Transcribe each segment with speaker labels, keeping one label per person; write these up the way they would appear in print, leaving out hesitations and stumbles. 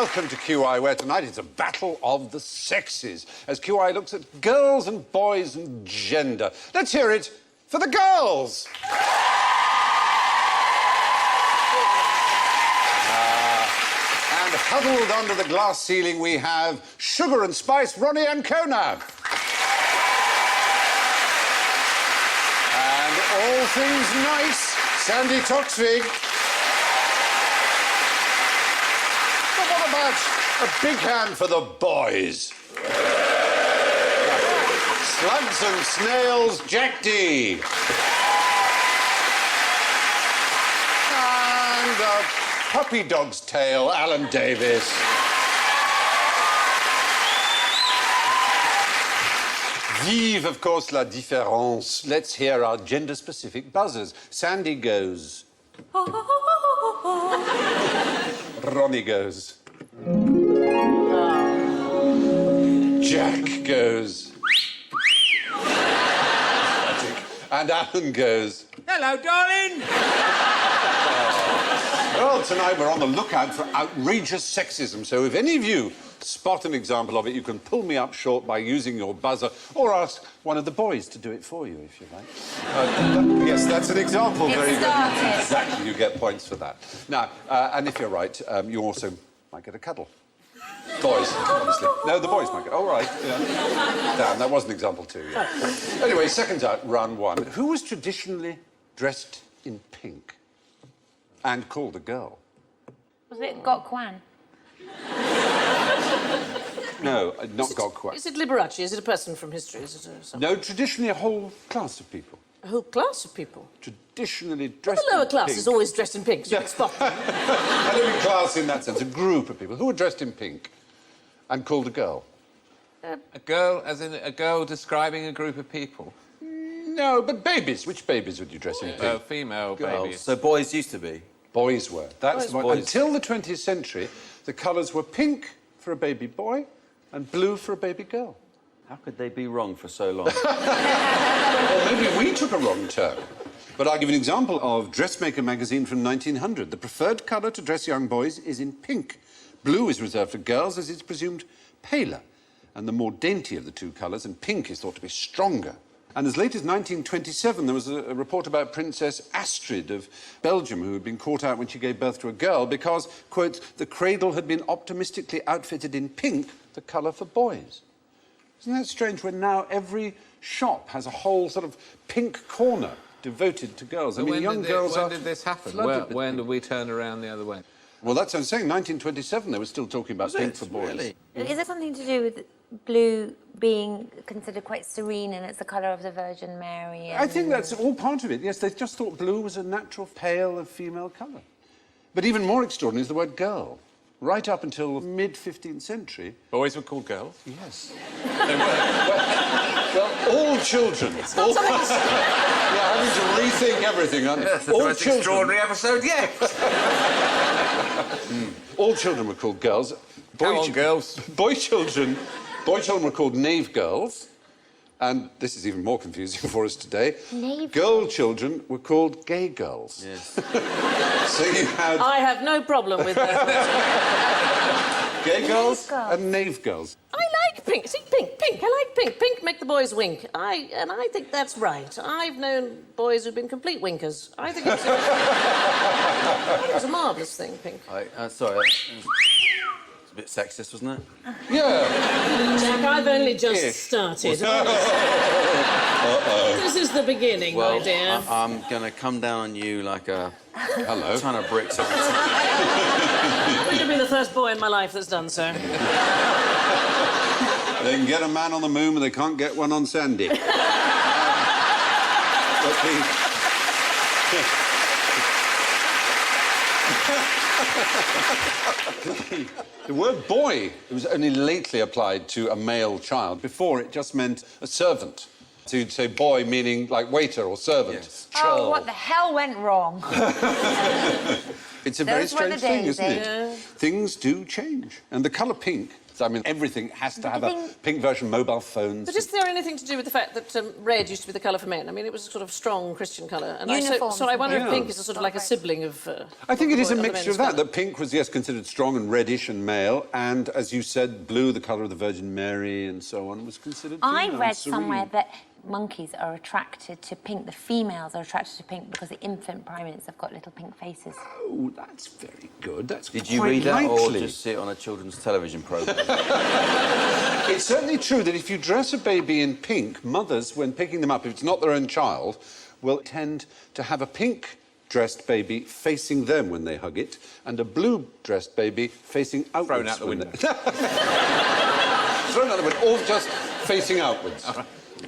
Speaker 1: welcome to QI, where tonight it's a battle of the sexes, as QI looks at girls and boys and gender. Let's hear it for the girls! And huddled under the glass ceiling, we have Sugar and Spice, Ronni and Ancona. And all things nice, Sandi, Toksvig. But what about a big hand for the boys? Slugs and Snails, Jack D. And a puppy dog's tail, Alan Davis. Vive, of course, la différence. Let's hear our gender-specific buzzers. Sandi goes. Ronni goes. Jack goes. And Alan goes.
Speaker 2: Hello, darling.
Speaker 1: Well, tonight we're on the lookout for outrageous sexism, so if any of you spot an example of it, you can pull me up short by using your buzzer, or ask one of the boys to do it for you, if you like. Yes, that's an example. Very good. Exactly, you get points for that. Now, and if you're right, you also might get a cuddle. Boys, obviously. No, the boys might get... Oh, right, yeah. Damn, that was an example too, yeah. Anyway, second out, round one. Who was traditionally dressed in pink and called a girl?
Speaker 3: Was it Gok Kwan?
Speaker 1: No, not Gok Kwan.
Speaker 4: Is it Liberace? Is it a person from history? Is it
Speaker 1: No, traditionally a whole class of people.
Speaker 4: a whole class of people?
Speaker 1: Traditionally dressed
Speaker 4: The lower
Speaker 1: in
Speaker 4: class
Speaker 1: pink.
Speaker 4: is always dressed in pink, so you can spot them.
Speaker 1: I don't mean class in that sense, a group of people who were dressed in pink and called a girl.
Speaker 2: A girl, as in a girl describing a group of people?
Speaker 1: No, but babies. Which babies would you dress in pink?
Speaker 2: Female
Speaker 5: Girls.
Speaker 2: babies.
Speaker 5: So boys used to be.
Speaker 1: Boys were. That's what,
Speaker 5: Boys.
Speaker 1: until the 20th century, the colours were pink for a baby boy and blue for a baby girl.
Speaker 5: How could they be wrong for so long?
Speaker 1: Well, maybe we took a wrong turn. But I'll give you an example of Dressmaker magazine from 1900. The preferred colour to dress young boys is in pink. Blue is reserved for girls, as it's presumed paler and the more dainty of the two colours, and pink is thought to be stronger. And as late as 1927, there was a report about Princess Astrid of Belgium, who had been caught out when she gave birth to a girl because, quote, the cradle had been optimistically outfitted in pink, the colour for boys. Isn't that strange, when now every shop has a whole sort of pink corner devoted to girls? I mean, young girls are...
Speaker 2: When did this happen?
Speaker 1: flooded with
Speaker 2: When
Speaker 1: pink.
Speaker 2: did we turn around the other way?
Speaker 1: Well, that's what I'm saying. 1927, they were still talking about pink for boys.
Speaker 5: Really?
Speaker 3: Is there something to do with blue being considered quite serene and it's the colour of the Virgin Mary? And...
Speaker 1: I think that's all part of it. Yes, they just thought blue was a natural, pale, female colour. But even more extraordinary is the word girl. Right up until the mid-15th century...
Speaker 2: Boys were called girls?
Speaker 1: Yes. well, all children... All... yeah, having to rethink everything, aren't they?
Speaker 2: Yes,
Speaker 1: all
Speaker 2: the most
Speaker 1: children...
Speaker 2: extraordinary episode yet.
Speaker 1: All children were called girls.
Speaker 2: Come on, girls.
Speaker 1: Boy children were called knave girls, and this is even more confusing for us today.
Speaker 3: Knave
Speaker 1: Girl children were called gay girls.
Speaker 5: Yes.
Speaker 1: So you had
Speaker 4: I have no problem with that.
Speaker 1: gay girls
Speaker 3: girls.
Speaker 1: and knave girls.
Speaker 4: I like pink. See, pink. I like pink. Pink make the boys wink. I think that's right. I've known boys who've been complete winkers. I think it's a marvellous thing, pink.
Speaker 5: Sorry, it's a bit sexist, wasn't it?
Speaker 1: Yeah.
Speaker 4: Jack, I've only just started. This is the beginning,
Speaker 5: Well,
Speaker 4: my dear.
Speaker 5: I'm going to come down on you like a
Speaker 1: Hello.
Speaker 5: ton of bricks.
Speaker 4: I'm going to be the first boy in my life that's done so.
Speaker 1: They can get a man on the moon, but they can't get one on Sandy. The word boy was only lately applied to a male child. Before, it just meant a servant. So you'd say boy meaning like waiter or servant.
Speaker 5: Yes.
Speaker 3: Oh, what the hell went wrong?
Speaker 1: It's a very
Speaker 3: Those were the
Speaker 1: strange thing,
Speaker 3: days,
Speaker 1: isn't it?
Speaker 4: eh?
Speaker 1: Things do change. And the colour pink So, I mean, everything has to have a pink version, mobile phones.
Speaker 4: But is there anything to do with the fact that red used to be the colour for men? I mean, it was a sort of strong Christian colour. And so I wonder if pink is a sort of like a sibling of...
Speaker 1: I think it is a
Speaker 4: of the
Speaker 1: mixture of
Speaker 4: men's
Speaker 1: that.
Speaker 4: colour.
Speaker 1: That pink was, yes, considered strong and reddish and male, and, as you said, blue, the colour of the Virgin Mary and so on, was considered
Speaker 3: I
Speaker 1: female,
Speaker 3: read
Speaker 1: serene.
Speaker 3: somewhere that monkeys are attracted to pink. The females are attracted to pink because the infant primates have got little pink faces.
Speaker 1: Oh, that's very good. That's
Speaker 5: Did you
Speaker 1: quite
Speaker 5: read that or
Speaker 1: likely.
Speaker 5: just see it on a children's television programme?
Speaker 1: It's certainly true that if you dress a baby in pink, mothers, when picking them up, if it's not their own child, will tend to have a pink-dressed baby facing them when they hug it, and a blue-dressed baby facing outwards.
Speaker 2: Thrown out the
Speaker 1: when
Speaker 2: window.
Speaker 1: Thrown out the window, all just facing outwards.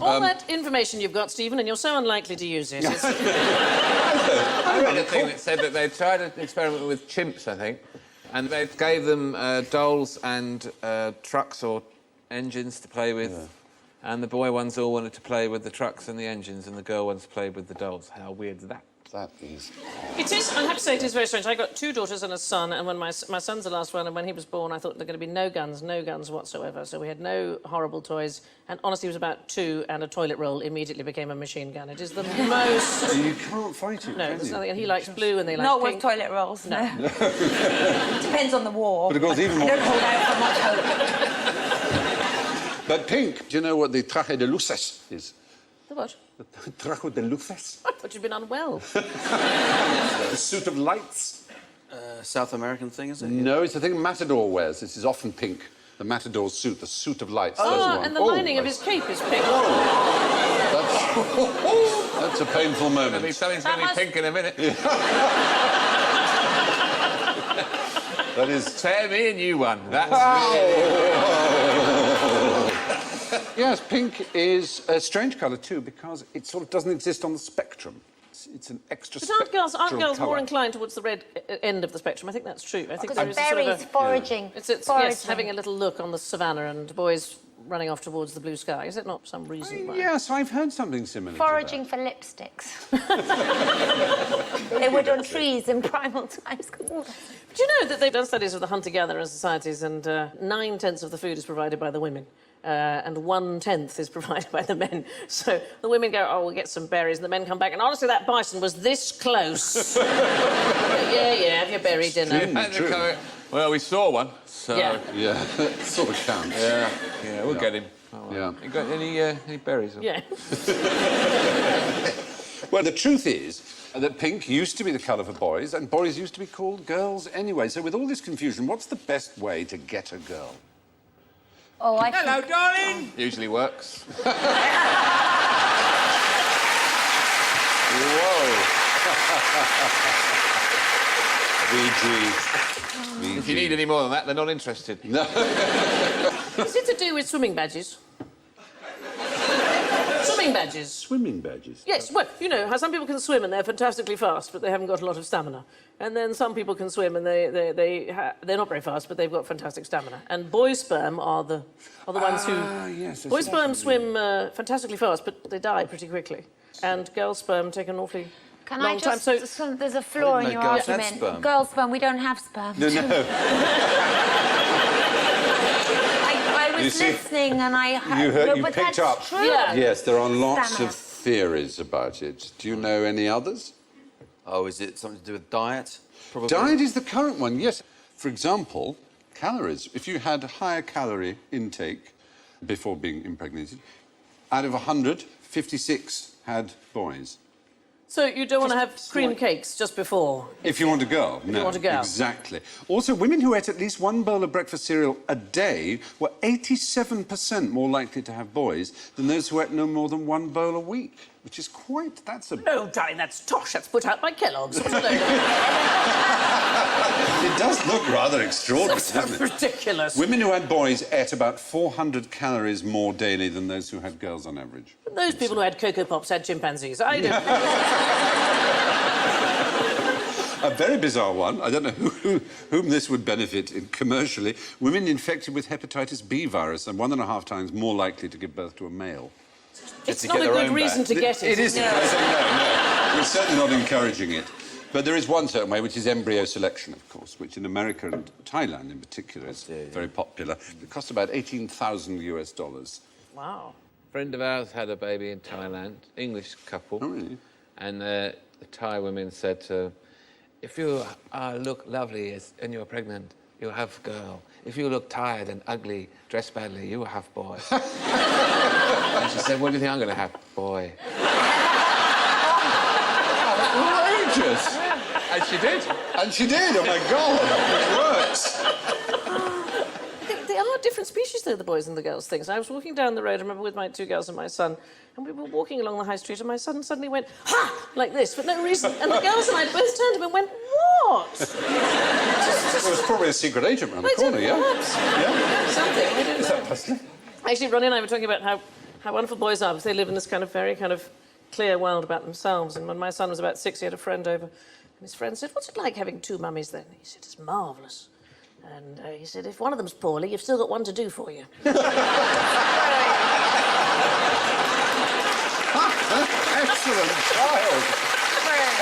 Speaker 4: All that information you've got, Stephen, and you're so unlikely to use it. It's...
Speaker 2: I read a thing that said that they tried an experiment with chimps, I think, and they gave them dolls and trucks or engines to play with, and the boy ones all wanted to play with the trucks and the engines, and the girl ones played with the dolls. How weird is that?
Speaker 1: That is...
Speaker 4: It is, I have to say, it is very strange. I got 2 daughters and a son, and when my son's the last one, and when he was born, I thought there were going to be no guns whatsoever. So we had no horrible toys, and honestly, he was about 2, and a toilet roll immediately became a machine gun. It is the most...
Speaker 1: You can't fight it,
Speaker 4: No,
Speaker 1: can
Speaker 4: there's
Speaker 1: you?
Speaker 4: nothing, and he likes blue, and they like
Speaker 3: Not
Speaker 4: pink.
Speaker 3: with toilet rolls, no. Depends on the war.
Speaker 1: But of course, even
Speaker 3: I
Speaker 1: more...
Speaker 3: don't hold out for much hope.
Speaker 1: But pink, do you know what the traje de luces is?
Speaker 4: The what?
Speaker 1: The traje de luces?
Speaker 4: I thought you'd been unwell.
Speaker 1: The suit of lights?
Speaker 5: South American thing, is it?
Speaker 1: No, it's the thing Matador wears. This is often pink. The Matador suit, the suit of lights.
Speaker 4: Oh,
Speaker 1: There's one.
Speaker 4: and the lining of his cape is pink.
Speaker 1: That's a painful moment.
Speaker 2: I mean, something's going to be pink in a minute.
Speaker 1: That is...
Speaker 2: Tear me a new one. That's
Speaker 1: Yes, pink is a strange colour too because it sort of doesn't exist on the spectrum. It's an extra
Speaker 4: But aren't girls more
Speaker 1: colour.
Speaker 4: inclined towards the red end of the spectrum? I think that's true. I think
Speaker 3: Because
Speaker 4: there
Speaker 3: of
Speaker 4: is a sort of
Speaker 3: berries,
Speaker 4: a...
Speaker 3: foraging.
Speaker 4: It's
Speaker 3: foraging.
Speaker 4: yes, having a little look on the savannah and boys running off towards the blue sky. Is it not some reason why?
Speaker 1: Yes, I've heard something similar
Speaker 3: Foraging
Speaker 1: to
Speaker 3: for lipsticks. They would on trees in primal times.
Speaker 4: Do you know that they've done studies of the hunter-gatherer societies and 9/10 of the food is provided by the women? And 1/10 is provided by the men. So the women go, oh, we'll get some berries, and the men come back, and honestly, that bison was this close. yeah, have your berry dinner.
Speaker 1: True.
Speaker 2: Well, we saw one, so...
Speaker 4: Yeah.
Speaker 1: Yeah, that sort of counts.
Speaker 2: Yeah, we'll get him. Oh, well.
Speaker 1: Yeah.
Speaker 2: You got any berries? Or...
Speaker 4: Yeah.
Speaker 1: Well, the truth is that pink used to be the colour for boys, and boys used to be called girls anyway. So with all this confusion, what's the best way to get a girl?
Speaker 3: Oh, I
Speaker 2: Hello,
Speaker 3: think...
Speaker 2: darling! Usually works.
Speaker 1: VG.
Speaker 2: If you need any more than that, they're not interested.
Speaker 1: No.
Speaker 4: Is it to do with swimming badges? Swimming badges?
Speaker 1: Swimming badges?
Speaker 4: Yes, well, you know, how some people can swim and they're fantastically fast, but they haven't got a lot of stamina. And then some people can swim and they're not very fast, but they've got fantastic stamina. And boys' sperm are the ones who...
Speaker 1: yes.
Speaker 4: Boys' sperm swim fantastically fast, but they die pretty quickly. And girls' sperm take an awfully
Speaker 3: Can
Speaker 4: long
Speaker 3: I
Speaker 4: time.
Speaker 3: just...
Speaker 4: So
Speaker 3: there's a flaw in
Speaker 5: know
Speaker 3: your
Speaker 5: girls had
Speaker 3: argument.
Speaker 5: sperm.
Speaker 3: Girls' sperm, we don't have sperm.
Speaker 1: No, no.
Speaker 3: I was
Speaker 1: You see,
Speaker 3: listening and I...
Speaker 1: You heard,
Speaker 3: No,
Speaker 1: you
Speaker 3: but
Speaker 1: picked
Speaker 3: that's
Speaker 1: up.
Speaker 3: True.
Speaker 4: Yeah.
Speaker 1: Yes, there are lots
Speaker 3: Stamina.
Speaker 1: of theories about it. Do you know any others?
Speaker 5: Oh, is it something to do with diet? Probably.
Speaker 1: Diet is the current one, yes. For example, calories. If you had a higher calorie intake before being impregnated, out of 100, 56 had boys.
Speaker 4: So you don't want to have cream cakes just before?
Speaker 1: If you want a girl, no.
Speaker 4: you want a girl.
Speaker 1: Exactly. Also, women who ate at least one bowl of breakfast cereal a day were 87% more likely to have boys than those who ate no more than one bowl a week, which is quite... That's a...
Speaker 4: No, darling, that's tosh. That's put out by Kellogg's. What's it
Speaker 1: It does look rather extraordinary, doesn't it?
Speaker 4: ridiculous.
Speaker 1: Women who had boys ate about 400 calories more daily than those who had girls on average.
Speaker 4: Those people who had Cocoa Pops had chimpanzees. I don't...
Speaker 1: A very bizarre one. I don't know whom this would benefit commercially. Women infected with hepatitis B virus are 1.5 times more likely to give birth to a male.
Speaker 4: It's
Speaker 5: to
Speaker 4: not
Speaker 5: get
Speaker 4: a
Speaker 5: their
Speaker 4: good
Speaker 5: own
Speaker 4: reason
Speaker 5: back.
Speaker 4: to get it.
Speaker 1: It isn't.
Speaker 4: No.
Speaker 1: I say no. We're certainly not encouraging it. But there is one certain way, which is embryo selection, of course, which in America and Thailand in particular is very popular. It costs about $18,000 US.
Speaker 4: Wow.
Speaker 2: A friend of ours had a baby in Thailand, English couple.
Speaker 1: Oh, really?
Speaker 2: And the Thai women said to her, if you look lovely and you're pregnant, you'll have a girl. If you look tired and ugly, dress badly, you will have boy. And she said, what do you think I'm going to have? Boy.
Speaker 1: Outrageous!
Speaker 2: And she did.
Speaker 1: And she did, oh my God, it works.
Speaker 4: They are different species, though, the boys and the girls things. I was walking down the road, I remember, with my 2 girls and my son, and we were walking along the high street, and my son suddenly went, ha! Like this, for no reason. And the girls and I both turned to him and went, what?
Speaker 1: Well, it's probably a secret agent around the corner, yeah?
Speaker 4: Yeah? Something, I don't know.
Speaker 1: Is that possible?
Speaker 4: Actually, Ronni and I were talking about how wonderful boys are, because they live in this kind of very kind of clear world about themselves. And when my son was about 6, he had a friend over, and his friend said, what's it like having 2 mummies then? He said, it's marvellous. And he said, if one of them's poorly, you've still got one to do for you.
Speaker 1: Excellent child.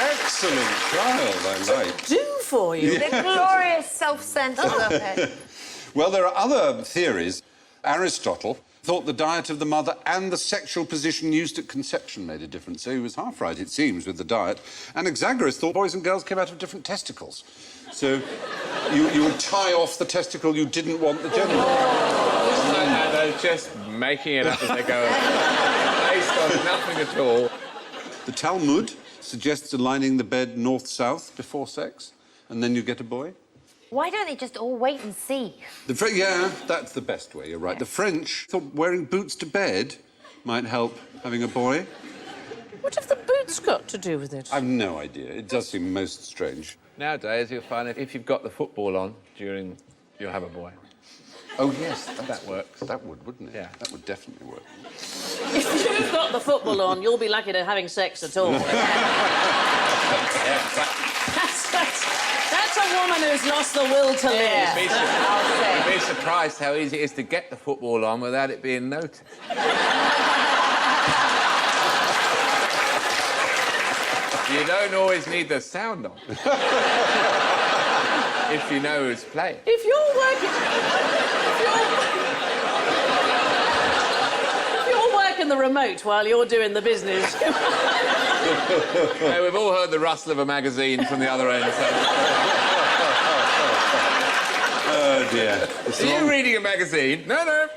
Speaker 1: Excellent child, I like.
Speaker 4: Do for you.
Speaker 3: The glorious self-centred of it.
Speaker 1: Well, there are other theories. Aristotle thought the diet of the mother and the sexual position used at conception made a difference. So he was half right, it seems, with the diet. Anaxagoras thought boys and girls came out of different testicles. So you would tie off the testicle you didn't want the genital.
Speaker 2: No, they're just making it up as they go. Based on nothing at all.
Speaker 1: The Talmud suggests aligning the bed north-south before sex, and then you get a boy.
Speaker 3: Why don't they just all wait and see?
Speaker 1: Yeah, that's the best way, you're right. The French thought wearing boots to bed might help having a boy.
Speaker 4: What have the boots got to do with it?
Speaker 1: I've no idea. It does seem most strange.
Speaker 2: Nowadays, you'll find if you've got the football on during, you'll have a boy.
Speaker 1: Oh, yes,
Speaker 2: That works.
Speaker 1: that would, wouldn't it?
Speaker 2: Yeah.
Speaker 1: That would definitely work.
Speaker 4: If you've got the football on, you'll be lucky to having sex at all. That's a woman who's lost the will to live.
Speaker 2: You'd be surprised how easy it is to get the football on without it being noticed. You don't always need the sound on. If you know who's playing.
Speaker 4: If you're working the remote while you're doing the business.
Speaker 2: Hey, we've all heard the rustle of a magazine from the other end. So.
Speaker 1: Oh, dear.
Speaker 2: Are you reading a magazine? No.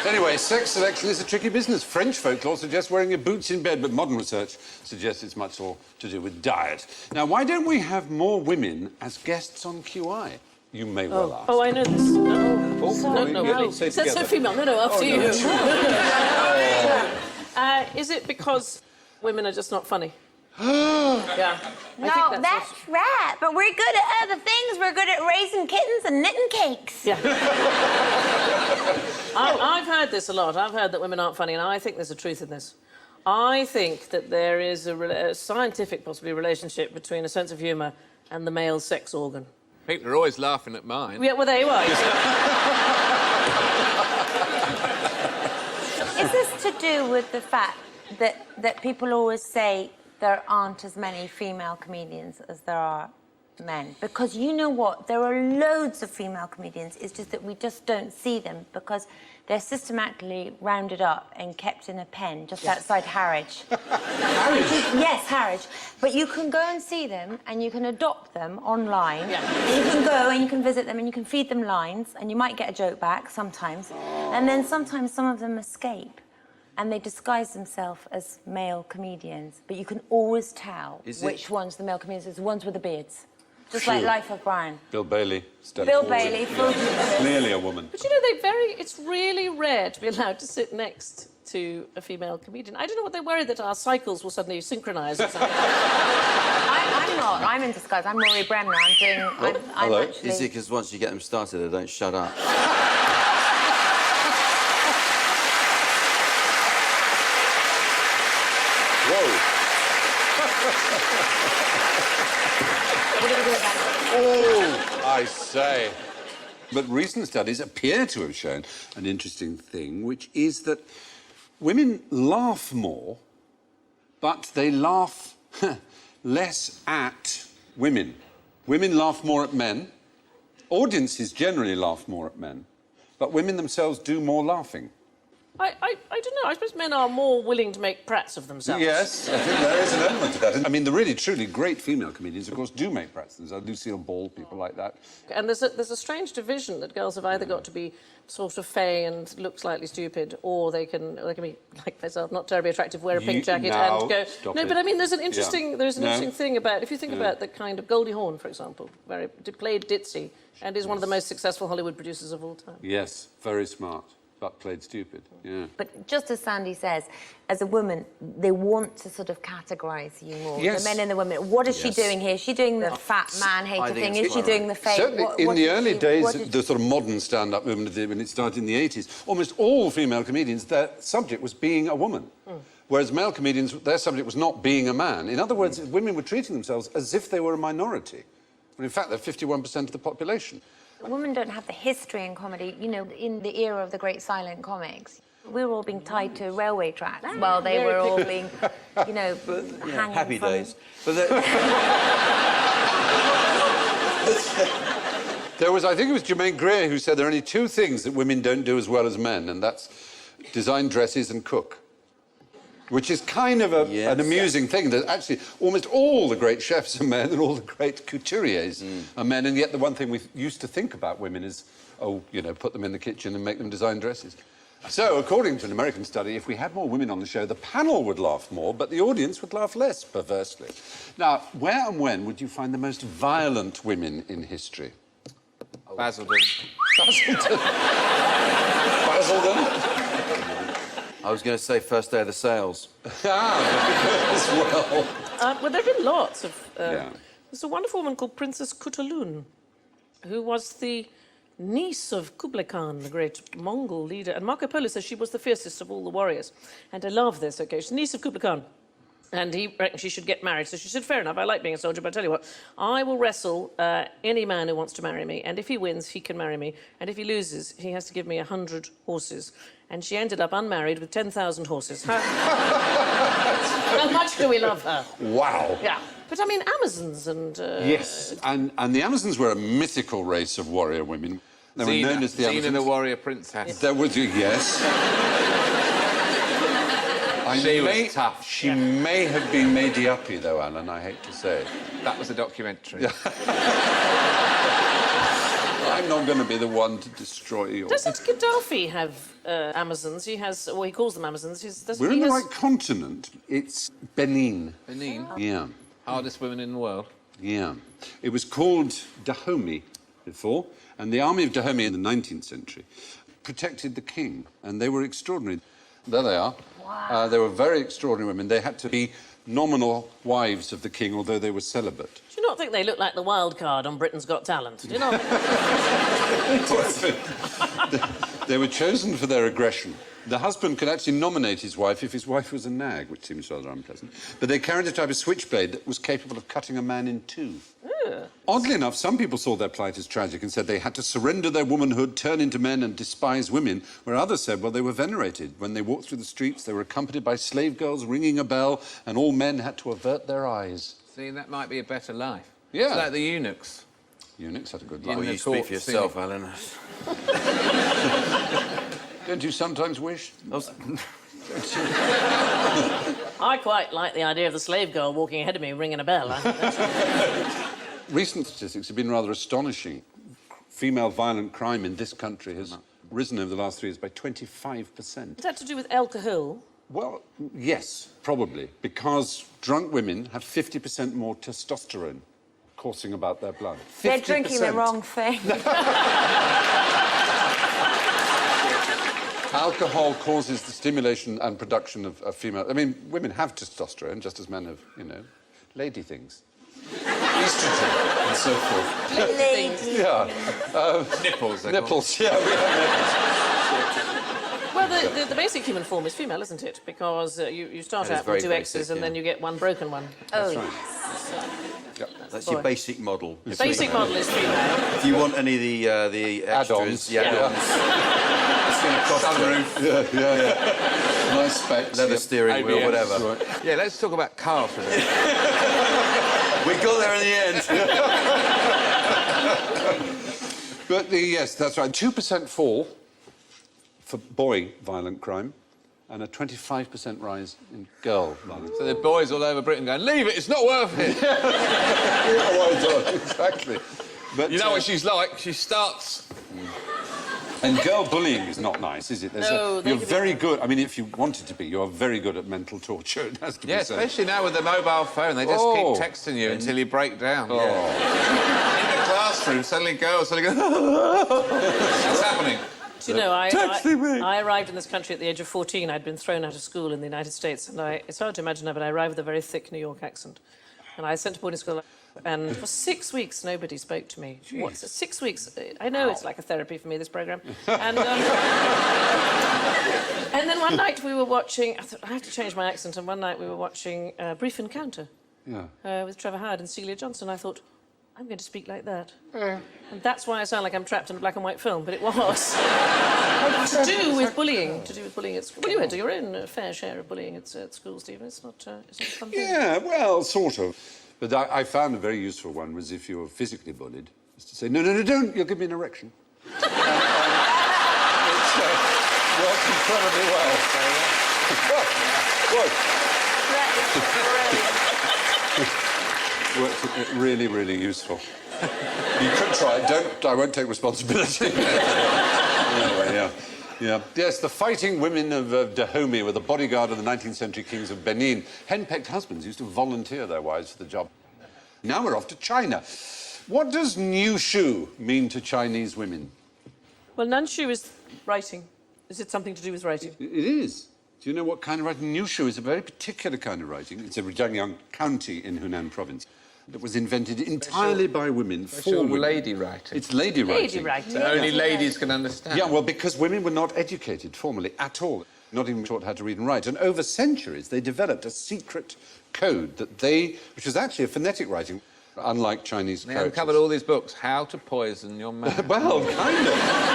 Speaker 1: Anyway, sex selection is a tricky business. French folklore suggests wearing your boots in bed, but modern research suggests it's much more to do with diet. Now, why don't we have more women as guests on QI? You may well ask.
Speaker 4: Oh, I know this. No.
Speaker 1: Say
Speaker 4: It says so
Speaker 1: together.
Speaker 4: female. No, after you.
Speaker 1: Oh.
Speaker 4: Is it because women are just not funny? Yeah.
Speaker 3: No, that's right. But we're good at other things. We're good at raising kittens and knitting cakes.
Speaker 4: Yeah. I've heard this a lot. I've heard that women aren't funny, and I think there's a truth in this. I think that there is a scientific, possibly, relationship between a sense of humour and the male sex organ.
Speaker 2: People are always laughing at mine.
Speaker 4: Yeah, well, there you are.
Speaker 3: Is this to do with the fact that people always say there aren't as many female comedians as there are men? Because you know what? There are loads of female comedians. It's just that we just don't see them because they're systematically rounded up and kept in a pen just outside Harwich. Yes, Harwich. But you can go and see them and you can adopt them online.
Speaker 4: Yeah.
Speaker 3: And you can go and you can visit them and you can feed them lines and you might get a joke back sometimes. And then sometimes some of them escape and they disguise themselves as male comedians. But you can always tell which ones the male comedians are, the ones with the beards. Just like Life of Brian.
Speaker 1: Bill Bailey.
Speaker 3: Bill Bailey.
Speaker 1: Clearly a woman.
Speaker 4: But you know, it's really rare to be allowed to sit next to a female comedian. I don't know what they're worried that our cycles will suddenly synchronise or something.
Speaker 3: I'm not. I'm in disguise. I'm Rory Bremner. I'm
Speaker 1: hello.
Speaker 3: actually...
Speaker 5: Is it because once you get them started, they don't shut up?
Speaker 1: Whoa.
Speaker 3: What are we doing about it?
Speaker 1: Oh, I say. But recent studies appear to have shown an interesting thing, which is that women laugh more, but they laugh less at women. Women laugh more at men. Audiences generally laugh more at men, but women themselves do more laughing.
Speaker 4: I don't know. I suppose men are more willing to make prats of themselves.
Speaker 1: Yes, I think there is an element to that. I mean, the really, truly great female comedians, of course, do make prats of themselves. Lucille Ball, people like that.
Speaker 4: And there's a strange division that girls have either got to be sort of fey and look slightly stupid, or they can be like myself, not terribly attractive, wear a pink jacket and go. No, but I mean, there's an interesting interesting thing about if you think about the kind of Goldie Hawn, for example, where it played ditzy and is one of the most successful Hollywood producers of all time.
Speaker 1: Yes, very smart. But played stupid, yeah.
Speaker 3: But just as Sandy says, as a woman, they want to sort of categorise you more.
Speaker 1: Yes.
Speaker 3: The men and the women. What is she doing here? Is she doing the fat man-hater thing? Is she doing the fake?
Speaker 1: Certainly, in the early days, the sort of modern stand-up movement, when it started in the 80s, almost all female comedians, their subject was being a woman. Whereas male comedians, their subject was not being a man. In other words, women were treating themselves as if they were a minority. When in fact, they're 51% of the population.
Speaker 3: Women don't have the history in comedy, you know, in the era of the great silent comics. We were all being tied to railway tracks while they were all being, you know, hanging
Speaker 5: happy
Speaker 3: from...
Speaker 5: days. But
Speaker 1: There was, I think it was Germaine Greer who said there are only two things that women don't do as well as men, and that's design dresses and cook. Which is kind of an amusing thing, that actually almost all the great chefs are men and all the great couturiers are men, and yet the one thing we used to think about women is, oh, you know, put them in the kitchen and make them design dresses. So, according to an American study, if we had more women on the show, the panel would laugh more, but the audience would laugh less, perversely. Now, where and when would you find the most violent women in history?
Speaker 2: Basildon.
Speaker 1: Basildon?
Speaker 5: I was going to say first day of the sales.
Speaker 1: As well.
Speaker 4: Well, there have been lots of...
Speaker 1: Yeah.
Speaker 4: There's a wonderful woman called Princess Kutalun, who was the niece of Kublai Khan, the great Mongol leader. And Marco Polo says she was the fiercest of all the warriors. And I love this, OK? She's the niece of Kublai Khan. And he reckoned she should get married. So she said, fair enough, I like being a soldier, but I tell you what, I will wrestle any man who wants to marry me. And if he wins, he can marry me. And if he loses, he has to give me 100 horses. And she ended up unmarried with 10,000 horses. How much do we love her?
Speaker 1: Wow.
Speaker 4: Yeah. But, I mean, Amazons and...
Speaker 1: Yes, and the Amazons were a mythical race of warrior women. They were known as the
Speaker 2: Xena
Speaker 1: Amazons.
Speaker 2: the warrior princess.
Speaker 1: There was, yes.
Speaker 2: She was tough.
Speaker 1: She may have been made-uppy, though, Alan, I hate to say.
Speaker 2: That was a documentary.
Speaker 1: I'm not going to be the one to destroy your...
Speaker 4: Doesn't Gaddafi have Amazons? He has... Well, he calls them Amazons.
Speaker 1: We're in the right continent. It's Benin.
Speaker 2: Benin?
Speaker 1: Yeah.
Speaker 2: Hardest women in the world.
Speaker 1: Yeah. It was called Dahomey before, and the army of Dahomey in the 19th century protected the king, and they were extraordinary. There they are. Wow. They were very extraordinary women. They had to be nominal wives of the king, although they were celibate.
Speaker 4: Do you not think they look like the wild card on Britain's Got Talent? Do you not?
Speaker 1: They were chosen for their aggression. The husband could actually nominate his wife if his wife was a nag, which seems rather unpleasant. But they carried a type of switchblade that was capable of cutting a man in two. Oddly enough, some people saw their plight as tragic and said they had to surrender their womanhood, turn into men and despise women, where others said, well, they were venerated. When they walked through the streets, they were accompanied by slave girls ringing a bell, and all men had to avert their eyes.
Speaker 2: See, that might be a better life.
Speaker 1: Yeah.
Speaker 2: It's like the eunuchs.
Speaker 1: Eunuchs had a good
Speaker 2: In
Speaker 1: life.
Speaker 5: Well, you speak for yourself, Alan.
Speaker 1: Don't you sometimes wish?
Speaker 4: I quite like the idea of the slave girl walking ahead of me ringing a bell.
Speaker 1: Recent statistics have been rather astonishing. Female violent crime in this country has risen over the last 3 years by 25%.
Speaker 4: Is that to do with alcohol?
Speaker 1: Well, yes, probably, because drunk women have 50% more testosterone coursing about their blood. 50%.
Speaker 3: They're drinking the wrong thing.
Speaker 1: Alcohol causes the stimulation and production of female... I mean, women have testosterone, just as men have, you know, lady things. Estrogen and so forth.
Speaker 3: Lady.
Speaker 1: Yeah.
Speaker 2: Nipples.
Speaker 1: Nipples, yeah, we have nipples.
Speaker 4: Well, the basic human form is female, isn't it? Because you start out with 2 X's and then you get one broken one.
Speaker 3: Oh,
Speaker 1: right.
Speaker 3: yes.
Speaker 5: That's your basic model.
Speaker 4: The basic model is female.
Speaker 5: If you want any of the extras,
Speaker 1: Add-ons.
Speaker 5: the add-ons, it's going to cost you.
Speaker 1: Yeah. Nice specs.
Speaker 5: Leather
Speaker 1: yep.
Speaker 5: steering wheel,
Speaker 2: ABS.
Speaker 5: whatever.
Speaker 1: Right.
Speaker 2: Yeah, let's talk about cars for a minute.
Speaker 5: We got there in the end.
Speaker 1: But yes, that's right. 2% fall for boy violent crime and a 25% rise in girl violence.
Speaker 2: So the boys all over Britain going, leave it, it's not worth it.
Speaker 1: Exactly. But,
Speaker 2: You know what she's like? She starts...
Speaker 1: And girl bullying is not nice, is it?
Speaker 4: No, they
Speaker 1: you're
Speaker 4: can be
Speaker 1: very
Speaker 4: bad.
Speaker 1: good. I mean, if you wanted to be, you're very good at mental torture, it has to
Speaker 2: Yeah,
Speaker 1: be said.
Speaker 2: especially now with the mobile phone. They just
Speaker 1: Oh.
Speaker 2: keep texting you until you break down.
Speaker 1: Oh.
Speaker 2: In the classroom, suddenly girls suddenly go... What's happening?
Speaker 4: Do you know,
Speaker 2: Texting me.
Speaker 4: I arrived in this country at the age of 14. I'd been thrown out of school in the United States, and it's hard to imagine that, but I arrived with a very thick New York accent. And I was sent to boarding school, and for 6 weeks, nobody spoke to me. What, 6 weeks? I know it's like a therapy for me, this programme. And then one night we were watching... I thought, I have to change my accent, and one night we were watching Brief Encounter with Trevor Howard and Celia Johnson. I thought, I'm going to speak like that. And that's why I sound like I'm trapped in a black and white film, but it was. to do with bullying. To do with bullying at school. Well, you had your own fair share of bullying at school, Stephen. It's not a fun thing.
Speaker 1: Yeah, well, sort of. But I found a very useful one was if you were physically bullied, is to say, no, don't, you'll give me an erection. It's worked incredibly well. Worked really, really useful. You could try it. I won't take responsibility. Anyway, yeah. Yeah. Yes, the fighting women of Dahomey were the bodyguard of the 19th century kings of Benin. Henpecked husbands used to volunteer their wives for the job. Now we're off to China. What does new shoe mean to Chinese women?
Speaker 4: Well, Nanshu is writing. Is it something to do with writing?
Speaker 1: It is. Do you know what kind of writing? New shoe is a very particular kind of writing. It's a Zhejiang county in Hunan province. It was invented entirely by women for women.
Speaker 2: lady writing.
Speaker 1: It's lady writing.
Speaker 4: Lady writing.
Speaker 2: So only ladies can understand.
Speaker 1: Yeah, well, because women were not educated formally at all, not even taught how to read and write. And over centuries, they developed a secret code which was actually a phonetic writing, unlike Chinese
Speaker 2: They
Speaker 1: characters.
Speaker 2: uncovered all these books, How to Poison Your Man.
Speaker 1: Well, kind of.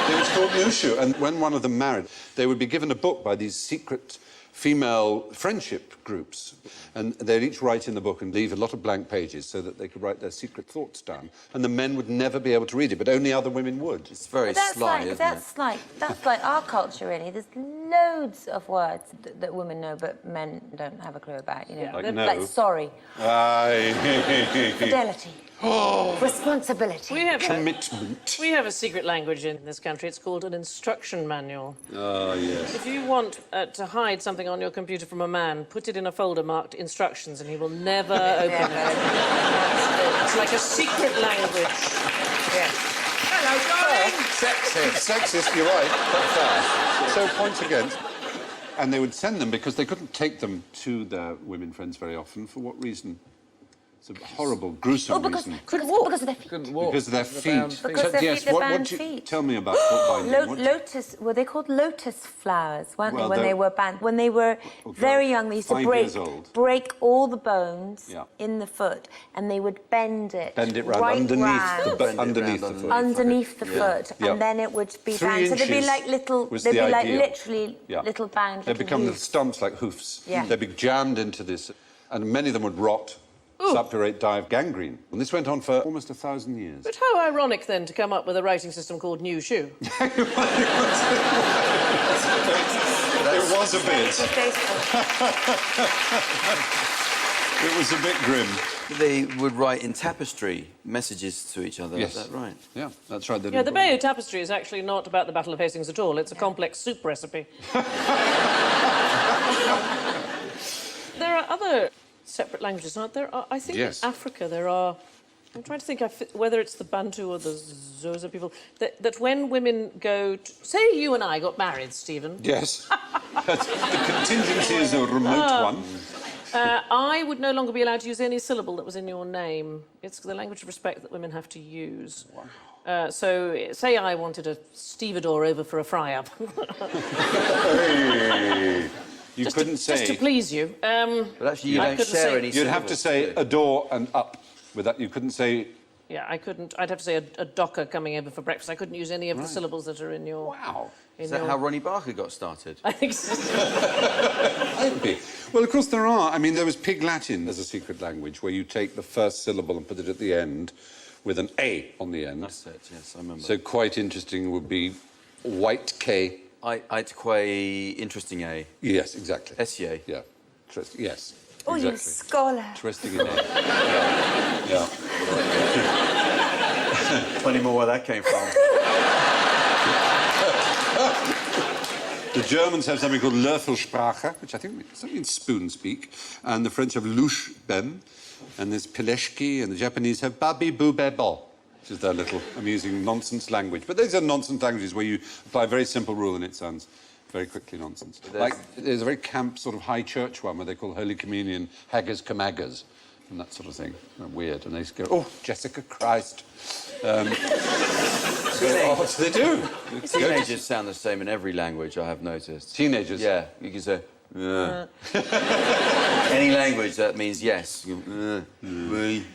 Speaker 1: It was called Nushu. And when one of them married, they would be given a book by these secret female friendship groups. And they'd each write in the book and leave a lot of blank pages so that they could write their secret thoughts down. And the men would never be able to read it, but only other women would.
Speaker 5: It's very sly, isn't it?
Speaker 3: That's like our culture, really. There's loads of words that women know, but men don't have a clue about. You know,
Speaker 1: Like no.
Speaker 3: like sorry,
Speaker 1: Aye.
Speaker 3: fidelity, responsibility.
Speaker 4: We have
Speaker 1: Commitment.
Speaker 4: We have a secret language in this country. It's called an instruction manual.
Speaker 1: Oh, yes.
Speaker 4: If you want to hide something on your computer from a man, put it in a folder marked instructions and he will never open it. It's like a secret language. Yes.
Speaker 2: Hello, darling! Sexist.
Speaker 1: Sexist, you're right. That's fast. So points against. And they would send them because they couldn't take them to their women friends very often. For what reason? It's a horrible, gruesome reason.
Speaker 3: Because of their feet.
Speaker 2: Couldn't walk.
Speaker 1: Because of their feet.
Speaker 3: Because their
Speaker 1: Yes,
Speaker 3: feet, they're
Speaker 1: what
Speaker 3: banned
Speaker 1: do you...
Speaker 3: feet.
Speaker 1: Tell me about foot binding. What-
Speaker 3: Lotus, were they called lotus flowers, weren't
Speaker 1: Well,
Speaker 3: they, when
Speaker 1: they're-
Speaker 3: they were banned? When they were very young, they used to
Speaker 1: 5 years old.
Speaker 3: break all the bones
Speaker 1: Yeah.
Speaker 3: in the foot, and they would bend it
Speaker 1: Bend it round
Speaker 3: right
Speaker 1: underneath
Speaker 3: round,
Speaker 1: the underneath the foot.
Speaker 3: underneath the foot,
Speaker 1: Yeah.
Speaker 3: and then it would be
Speaker 1: 3
Speaker 3: bound. So they'd be
Speaker 1: inches
Speaker 3: like little,
Speaker 1: was
Speaker 3: they'd
Speaker 1: the
Speaker 3: be like
Speaker 1: ideal.
Speaker 3: literally
Speaker 1: Yeah.
Speaker 3: little bound.
Speaker 1: They
Speaker 3: little
Speaker 1: become the
Speaker 3: hooves.
Speaker 1: stumps like hoofs.
Speaker 3: Yeah.
Speaker 1: They'd be jammed into this, and many of them would rot, suppurate, die of gangrene. And this went on for almost 1,000 years.
Speaker 4: But how ironic, then, to come up with a writing system called New Shoe.
Speaker 1: It was a bit. It was a bit grim.
Speaker 5: They would write in tapestry messages to each other.
Speaker 1: Yes.
Speaker 5: Is that right?
Speaker 1: Yeah, that's right.
Speaker 4: Yeah, the Bayeux Tapestry is actually not about the Battle of Hastings at all. It's a complex soup recipe. There are other separate languages, aren't there? I think
Speaker 1: Yes.
Speaker 4: in Africa there are... I'm trying to think whether it's the Bantu or the Xhosa people, that when women go to... Say you and I got married, Stephen.
Speaker 1: Yes. The contingency is a remote one.
Speaker 4: I would no longer be allowed to use any syllable that was in your name. It's the language of respect that women have to use. Wow. So, say I wanted a stevedore over for a fry-up.
Speaker 1: Hey. You couldn't say...
Speaker 4: Just to please you.
Speaker 5: But actually, you
Speaker 4: I
Speaker 5: don't
Speaker 4: couldn't
Speaker 5: share
Speaker 4: say-
Speaker 5: any
Speaker 1: You'd have to
Speaker 5: syllables,
Speaker 1: say a door and up with that. You couldn't say
Speaker 4: Yeah, I couldn't. I'd have to say a docker coming over for breakfast. I couldn't use any of the syllables that are in your...
Speaker 1: Wow.
Speaker 5: Is that how Ronnie Barker got started?
Speaker 4: I think so.
Speaker 1: Might be. Well, of course there are. I mean, there was Pig Latin as a secret language where you take the first syllable and put it at the end with an A on the end.
Speaker 5: That's it, yes, I remember.
Speaker 1: So quite interesting would be white K.
Speaker 5: Aitque interesting A.
Speaker 1: Yes, exactly.
Speaker 5: SEA.
Speaker 1: Yeah. Yes.
Speaker 3: Oh,
Speaker 1: exactly.
Speaker 3: you scholar.
Speaker 1: Interesting in A. Yeah.
Speaker 5: 20 more where that came from.
Speaker 1: The Germans have something called Löffelsprache, which I think means spoon speak, and the French have louche ben, and there's Peleshki, and the Japanese have babi boubebo, which is their little amusing nonsense language. But these are nonsense languages where you apply a very simple rule and it sounds very quickly nonsense. Like, there's a very camp sort of high church one where they call Holy Communion haggers kamaggers, and that sort of thing. Weird. And they just go, oh, Jessica Christ. They do.
Speaker 5: Teenagers sound the same in every language, I have noticed.
Speaker 1: Teenagers?
Speaker 5: Yeah, you can say, any language that means yes. You go, oui.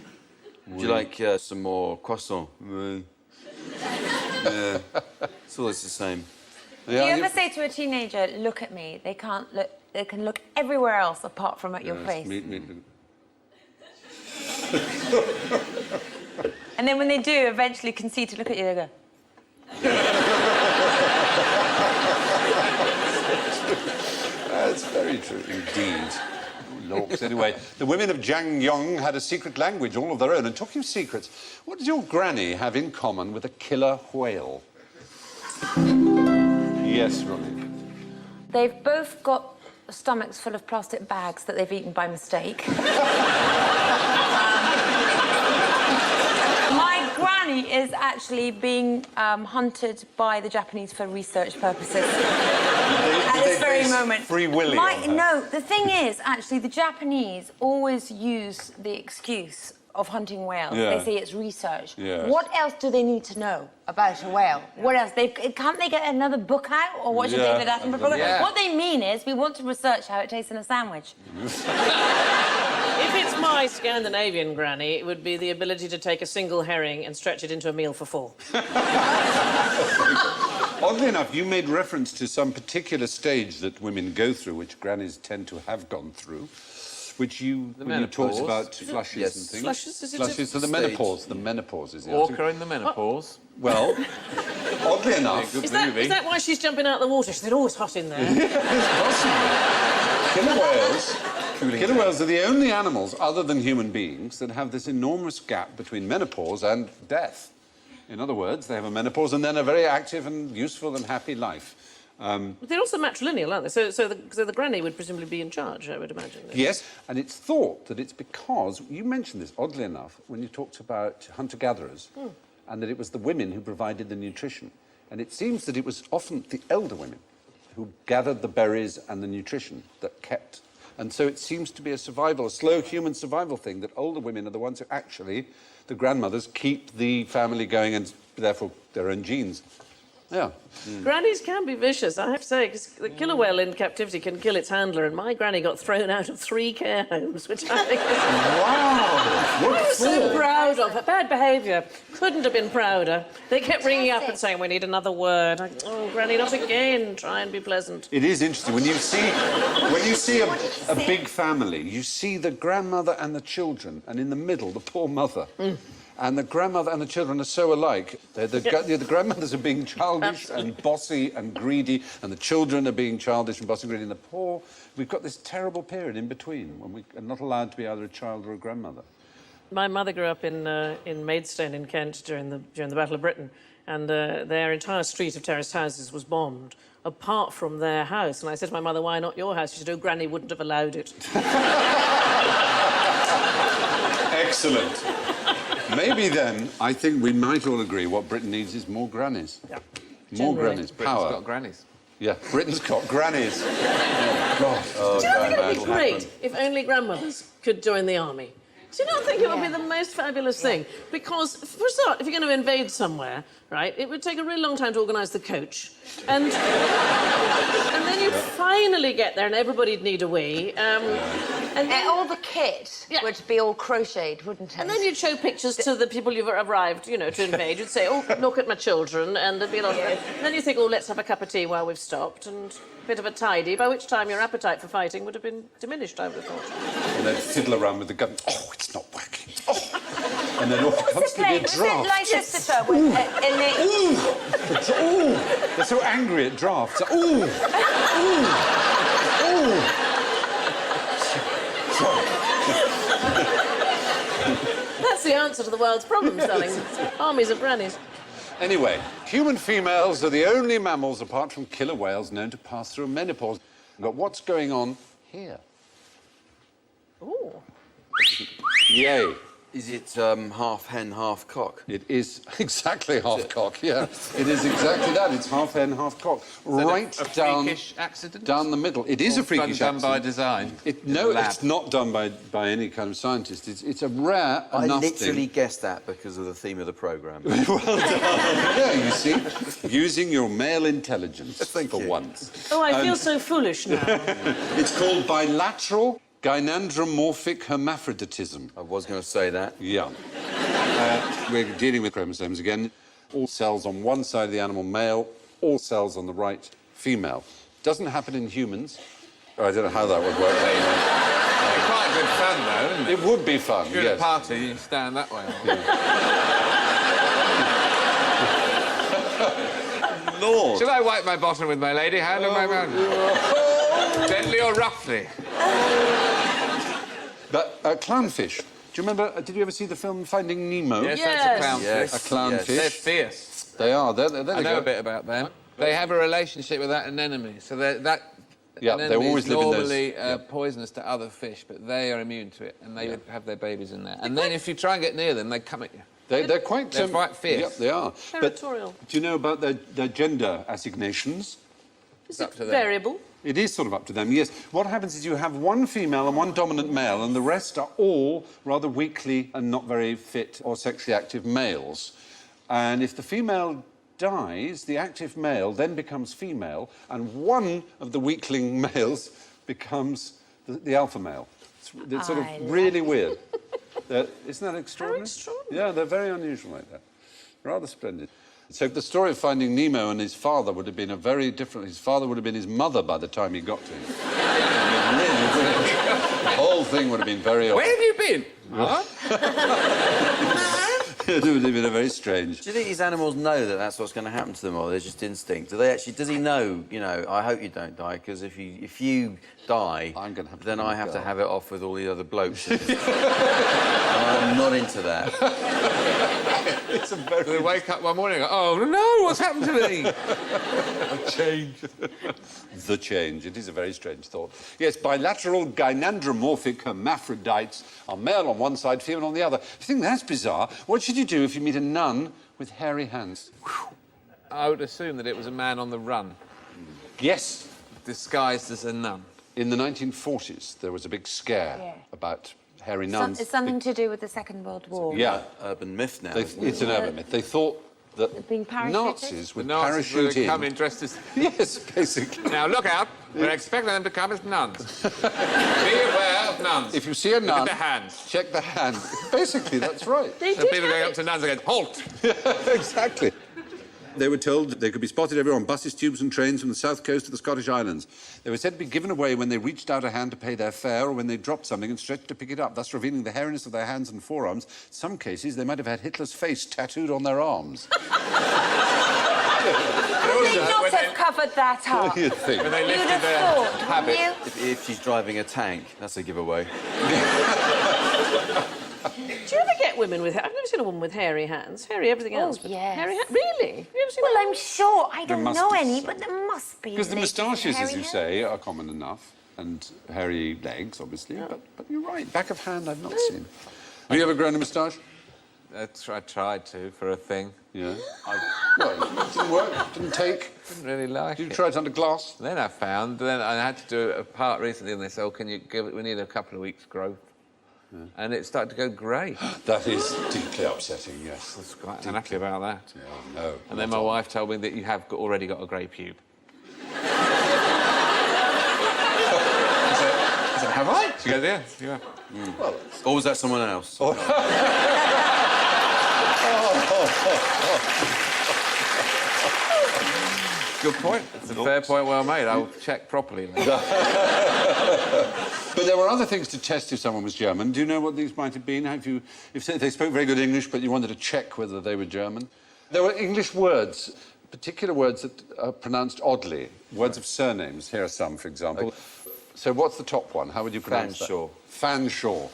Speaker 5: Would you like some more croissant? Oui. It's always the same.
Speaker 3: Do you ever say to a teenager, look at me, they can't look, they can look everywhere else apart from at your face? And then when they do eventually concede to look at you, they go...
Speaker 1: That's very true indeed. Lorks. Anyway, the women of Jangyong had a secret language all of their own. And talking of secrets, what does your granny have in common with a killer whale? Yes, Ronni.
Speaker 3: They've both got stomachs full of plastic bags that they've eaten by mistake. My granny is actually being hunted by the Japanese for research purposes. At this very moment.
Speaker 1: Free Willy.
Speaker 3: No, the thing is, actually, the Japanese always use the excuse of hunting whales.
Speaker 1: Yeah.
Speaker 3: They say it's research.
Speaker 1: Yes.
Speaker 3: What else do they need to know about a whale? What else? Can't they get another book out or watch a David Attenborough program?
Speaker 2: Yeah.
Speaker 3: What they mean is we want to research how it tastes in a sandwich.
Speaker 4: If it's my Scandinavian granny, it would be the ability to take a single herring and stretch it into a meal for four.
Speaker 1: Oddly enough, you made reference to some particular stage that women go through, which grannies tend to have gone through, which you, when you talked about flushes and things.
Speaker 4: Flushes, is it
Speaker 1: Flushes, so the menopause. The menopause is the answer.
Speaker 2: Orca in the menopause.
Speaker 1: Well, oddly enough...
Speaker 4: Is that why she's jumping out of the water? She said, oh, it's hot in there.
Speaker 1: Killer whales are the only animals, other than human beings, that have this enormous gap between menopause and death. In other words, they have a menopause and then a very active and useful and happy life.
Speaker 4: They're also matrilineal, aren't they? So the granny would presumably be in charge, I would imagine.
Speaker 1: Yes, and it's thought that it's because... You mentioned this, oddly enough, when you talked about hunter-gatherers, and that it was the women who provided the nutrition. And it seems that it was often the elder women who gathered the berries and the nutrition that kept... And so it seems to be a slow human survival thing, that older women are the ones who actually, the grandmothers, keep the family going and therefore their own genes. Yeah.
Speaker 4: Grannies can be vicious, I have to say, because the killer whale in captivity can kill its handler, and my granny got thrown out of 3 care homes, which I think...
Speaker 1: Wow!
Speaker 4: I was so proud of her. Bad behaviour. Couldn't have been prouder. They kept ringing up and saying, we need another word. Oh, Granny, not again. Try and be pleasant.
Speaker 1: It is interesting. When you see a big family, you see the grandmother and the children, and in the middle, the poor mother. And the grandmother and the children are so alike. The grandmothers are being childish and bossy and greedy, and the children are being childish and bossy and greedy. And the poor, we've got this terrible period in between when we are not allowed to be either a child or a grandmother.
Speaker 4: My mother grew up in Maidstone in Kent during the Battle of Britain, and their entire street of terraced houses was bombed, apart from their house. And I said to my mother, why not your house? She said, oh, Granny wouldn't have allowed it.
Speaker 1: Excellent. Maybe then, I think we might all agree what Britain needs is more grannies.
Speaker 4: Yeah.
Speaker 1: More grannies.
Speaker 2: Britain's
Speaker 1: Power.
Speaker 2: got grannies.
Speaker 1: Yeah, Britain's got grannies. Oh, God.
Speaker 4: Do you not think it would be great if only grandmothers could join the army? Do you not think it would be the most fabulous thing? Because, for a start, if you're going to invade somewhere, right, it would take a really long time to organise the coach. And then you'd finally get there and everybody'd need a wee. And then,
Speaker 3: all the kit would be all crocheted, wouldn't it?
Speaker 4: and then you'd show pictures to the people you've arrived, you know, to invade. You'd say, oh, look at my children, and there'd be a lot of... And then you think, oh, let's have a cup of tea while we've stopped, and a bit of a tidy, by which time your appetite for fighting would have been diminished, I would have thought.
Speaker 1: And they'd fiddle around with the gun. Oh, it's not working. Oh. And then constantly a draft.
Speaker 3: Was it Leicester with
Speaker 1: Ooh! They're so angry at drafts. Ooh! Ooh! Ooh!
Speaker 4: That's the answer to the world's problems, darling. Armies of grannies.
Speaker 1: Anyway, human females are the only mammals, apart from killer whales, known to pass through menopause. But what's going on here?
Speaker 4: Ooh.
Speaker 1: Yay.
Speaker 5: Is it half hen, half cock?
Speaker 1: It is exactly half cock, yeah. It is exactly that. It's half hen, half cock. Right
Speaker 2: a
Speaker 1: down...
Speaker 2: freakish accident?
Speaker 1: Down the middle. It is a freakish
Speaker 2: done
Speaker 1: accident.
Speaker 2: by design?
Speaker 1: No, it's not done by any kind of scientist. It's a rare enough
Speaker 5: I literally
Speaker 1: thing.
Speaker 5: guessed that because of the theme of the programme.
Speaker 1: Well done. Yeah, you see? Using your male intelligence
Speaker 5: Thank
Speaker 1: for
Speaker 5: you.
Speaker 1: once.
Speaker 4: Oh, I feel so foolish now.
Speaker 1: It's called bilateral gynandromorphic hermaphroditism.
Speaker 5: I was going to say that.
Speaker 1: Yeah. We're dealing with chromosomes again. All cells on one side of the animal, male. All cells on the right, female. Doesn't happen in humans. I don't know how that would work.
Speaker 2: It's quite good fun, though, isn't it?
Speaker 1: It would be fun,
Speaker 2: If you're
Speaker 1: yes.
Speaker 2: at a party, you stand that way.
Speaker 5: Lord!
Speaker 2: Shall I wipe my bottom with my lady hand or my mouth? Gently or roughly?
Speaker 1: But clownfish. Do you remember, did you ever see the film Finding Nemo?
Speaker 2: Yes,
Speaker 4: Yes.
Speaker 2: that's a clownfish.
Speaker 5: Yes.
Speaker 1: A clownfish.
Speaker 2: They're fierce.
Speaker 1: They are. There
Speaker 2: I
Speaker 1: they
Speaker 2: know
Speaker 1: go.
Speaker 2: a bit about them. They have a relationship with that anemone, so that
Speaker 1: Yeah, they
Speaker 2: anemone
Speaker 1: always
Speaker 2: is
Speaker 1: live in those-
Speaker 2: normally
Speaker 1: yeah.
Speaker 2: poisonous to other fish, but they are immune to it, and they would have their babies in there. And then if you try and get near them, they come at you.
Speaker 1: They're quite...
Speaker 2: They're quite fierce.
Speaker 1: Yep, they are.
Speaker 4: Territorial.
Speaker 1: But do you know about their gender assignations?
Speaker 4: Is
Speaker 2: up
Speaker 4: it
Speaker 2: to them.
Speaker 4: variable?
Speaker 1: It is sort of up to them, yes. What happens is you have one female and one dominant male, and the rest are all rather weakly and not very fit or sexually active males. And if the female dies, the active male then becomes female, and one of the weakling males becomes the alpha male. It's sort of really weird. Isn't that extraordinary?
Speaker 4: How extraordinary.
Speaker 1: Yeah, they're very unusual like that. Rather splendid. So the story of Finding Nemo and his father would have been a very different... His father would have been his mother by the time he got to him. The whole thing would have been very...
Speaker 2: Where have you been? What?
Speaker 1: It would have been a very strange...
Speaker 5: Do you think these animals know that that's what's going to happen to them, or they're just instinct? Do they actually? Does he know? You know, I hope you don't die, because if you die,
Speaker 1: I'm gonna have to
Speaker 5: then
Speaker 1: let
Speaker 5: I
Speaker 1: you
Speaker 5: have to
Speaker 1: go.
Speaker 5: have it off with all the other blokes. I'm not into that.
Speaker 1: It's a very...
Speaker 2: They wake up one morning and go, oh, no, what's happened to me?
Speaker 1: A change. The change. It is a very strange thought. Yes, bilateral gynandromorphic hermaphrodites are male on one side, female on the other. If you think that's bizarre, what should you do if you meet a nun with hairy hands?
Speaker 2: I would assume that it was a man on the run,
Speaker 1: Yes.
Speaker 2: disguised as a nun.
Speaker 1: In the 1940s, there was a big scare about hairy nuns.
Speaker 3: It's something to do with the Second World War.
Speaker 1: Yeah.
Speaker 5: Urban myth now.
Speaker 1: It's an urban myth. They thought that
Speaker 3: Being parachuted?
Speaker 1: Nazis
Speaker 2: The
Speaker 1: would
Speaker 2: Nazis
Speaker 1: parachute
Speaker 2: would come
Speaker 1: in.
Speaker 2: in dressed as...
Speaker 1: Yes, basically.
Speaker 2: Now, look out. We're expecting them to come as nuns. Be aware of nuns.
Speaker 1: If you see a
Speaker 2: Look
Speaker 1: nun,
Speaker 2: at the hands.
Speaker 1: check the hand. Basically, that's right.
Speaker 4: They
Speaker 2: So
Speaker 4: did
Speaker 2: people
Speaker 4: have
Speaker 2: going
Speaker 4: it.
Speaker 2: up to nuns and going, halt!
Speaker 1: Exactly. They were told that they could be spotted everywhere on buses, tubes and trains from the south coast to the Scottish Islands. They were said to be given away when they reached out a hand to pay their fare or when they dropped something and stretched to pick it up, thus revealing the hairiness of their hands and forearms. In some cases, they might have had Hitler's face tattooed on their arms.
Speaker 3: Would they not have covered that up?
Speaker 1: You'd think.
Speaker 2: When they
Speaker 3: You'd
Speaker 2: lifted
Speaker 3: have
Speaker 2: their
Speaker 3: thought,
Speaker 2: habit.
Speaker 3: wouldn't you?
Speaker 5: If she's driving a tank, that's a giveaway.
Speaker 4: Do you ever get women with... I've never seen a woman with hairy hands. Hairy everything else. but
Speaker 3: yes.
Speaker 4: Hairy Really? Have you ever seen
Speaker 3: Well,
Speaker 4: that?
Speaker 3: I'm sure. I don't
Speaker 1: must
Speaker 3: know
Speaker 1: be
Speaker 3: any,
Speaker 1: some.
Speaker 3: but there must be.
Speaker 1: Because the
Speaker 3: ladies with
Speaker 1: moustaches, as
Speaker 3: hairy
Speaker 1: you
Speaker 3: hair.
Speaker 1: say, are common enough. And hairy legs, obviously. But you're right. Back of hand, I've not seen. Have you ever grown a moustache?
Speaker 2: I tried to for a thing.
Speaker 1: Yeah. Well, it didn't work. Didn't take.
Speaker 2: Didn't really like
Speaker 1: Did you
Speaker 2: it.
Speaker 1: try it under glass?
Speaker 2: Then I found, then I had to do a part recently and they said, oh, can you give it, we need a couple of weeks' growth. And it started to go grey.
Speaker 1: That is deeply upsetting, yes.
Speaker 2: I was quite unhappy about that.
Speaker 1: Yeah, no.
Speaker 2: And then my wife told me that you have already got a grey pube.
Speaker 5: It's a
Speaker 2: Have I? She goes, yeah, you have.
Speaker 5: Well, or was that someone else?
Speaker 2: Good point. It's a fair point, well made. I'll check properly.
Speaker 1: But there were other things to test if someone was German. Do you know what these might have been? If they spoke very good English, but you wanted to check whether they were German? There were English words, particular words that are pronounced oddly, words of surnames. Here are some, for example. So what's the top one? How would you pronounce
Speaker 5: Fanshawe.
Speaker 1: that? Fanshawe.